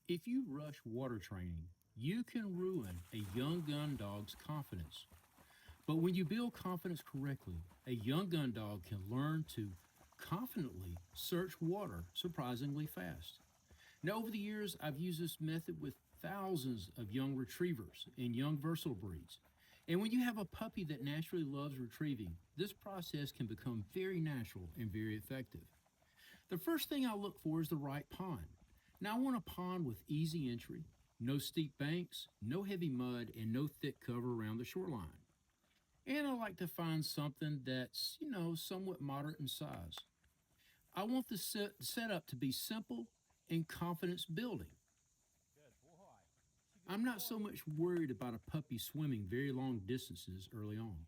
If you rush water training, you can ruin a young gun dog's confidence. But when you build confidence correctly, a young gun dog can learn to confidently search water surprisingly fast. Now, over the years, I've used this method with thousands of young retrievers and young versatile breeds. And when you have a puppy that naturally loves retrieving, this process can become very natural and very effective. The first thing I look for is the right pond. Now, I want a pond with easy entry, no steep banks, no heavy mud, and no thick cover around the shoreline. And I like to find something that's, somewhat moderate in size. I want the setup to be simple and confidence building. I'm not so much worried about a puppy swimming very long distances early on.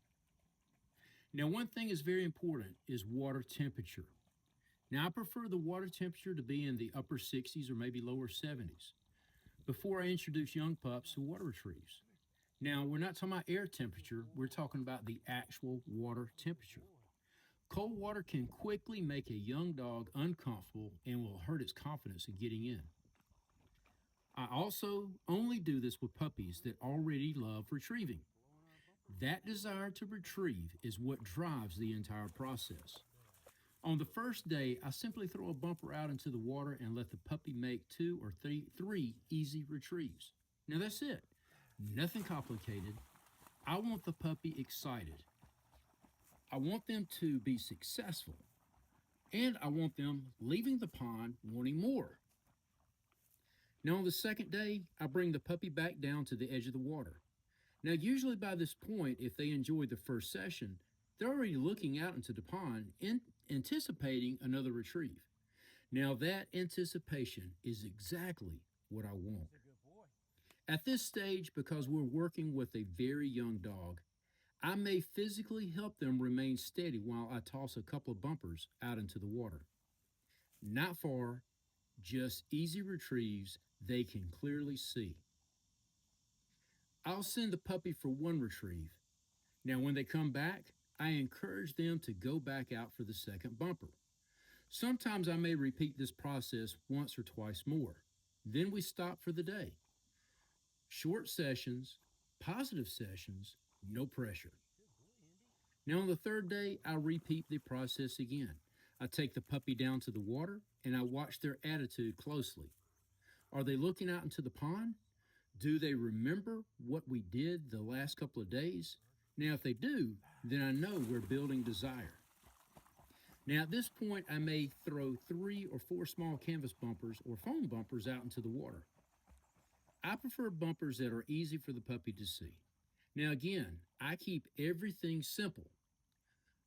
Now, one thing is very important is water temperature. Now, I prefer the water temperature to be in the upper 60s or maybe lower 70s before I introduce young pups to water retrieves. Now, we're not talking about air temperature, we're talking about the actual water temperature. Cold water can quickly make a young dog uncomfortable and will hurt its confidence in getting in. I also only do this with puppies that already love retrieving. That desire to retrieve is what drives the entire process. On the first day, I simply throw a bumper out into the water and let the puppy make two or three easy retrieves. Now that's it. Nothing complicated. I want the puppy excited. I want them to be successful. And I want them leaving the pond wanting more. Now on the second day, I bring the puppy back down to the edge of the water. Now usually by this point, if they enjoyed the first session, they're already looking out into the pond and anticipating another retrieve. Now that anticipation is exactly what I want. At this stage, because we're working with a very young dog, I may physically help them remain steady while I toss a couple of bumpers out into the water. Not far, just easy retrieves they can clearly see. I'll send the puppy for one retrieve. Now when they come back, I encourage them to go back out for the second bumper. Sometimes I may repeat this process once or twice more. Then we stop for the day. Short sessions, positive sessions, no pressure. Now on the third day, I repeat the process again. I take the puppy down to the water and I watch their attitude closely. Are they looking out into the pond? Do they remember what we did the last couple of days? Now if they do, then I know we're building desire. Now at this point, I may throw 3 or 4 small canvas bumpers or foam bumpers out into the water. I prefer bumpers that are easy for the puppy to see. Now again, I keep everything simple.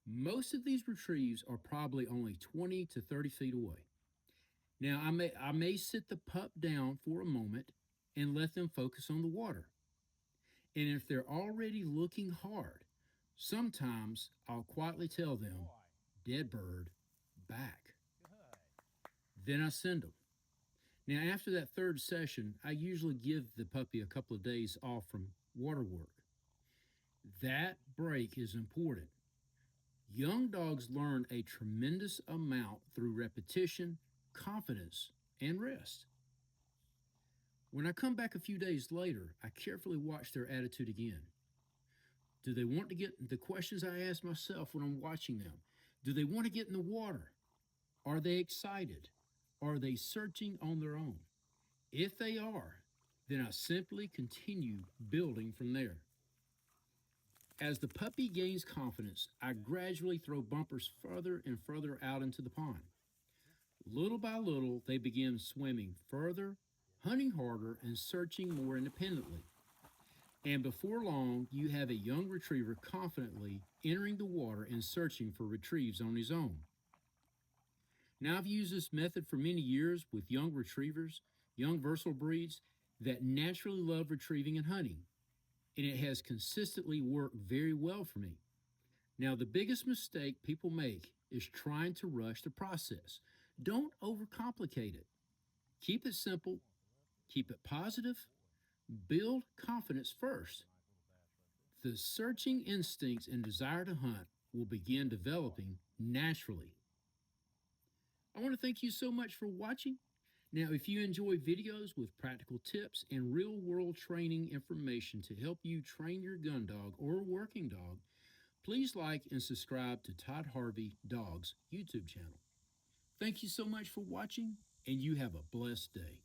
Most of these retrieves are probably only 20 to 30 feet away. Now I may sit the pup down for a moment and let them focus on the water. And if they're already looking hard, sometimes I'll quietly tell them, "Dead bird, back." Then I send them. Now after that third session, I usually give the puppy a couple of days off from water work. That break is important. Young dogs learn a tremendous amount through repetition, confidence, and rest. When I come back a few days later, I carefully watch their attitude again. Do they want to get the questions I ask myself when I'm watching them? Do they want to get in the water? Are they excited? Are they searching on their own? If they are, then I simply continue building from there. As the puppy gains confidence, I gradually throw bumpers further and further out into the pond. Little by little, they begin swimming further, hunting harder, and searching more independently. And before long, you have a young retriever confidently entering the water and searching for retrieves on his own. Now, I've used this method for many years with young retrievers, young versatile breeds that naturally love retrieving and hunting, and it has consistently worked very well for me. Now, the biggest mistake people make is trying to rush the process. Don't overcomplicate it. Keep it simple, keep it positive, build confidence first. The searching instincts and desire to hunt will begin developing naturally. I want to thank you so much for watching. Now, if you enjoy videos with practical tips and real-world training information to help you train your gun dog or working dog, please like and subscribe to Todd Harvey Dogs YouTube channel. Thank you so much for watching, and you have a blessed day.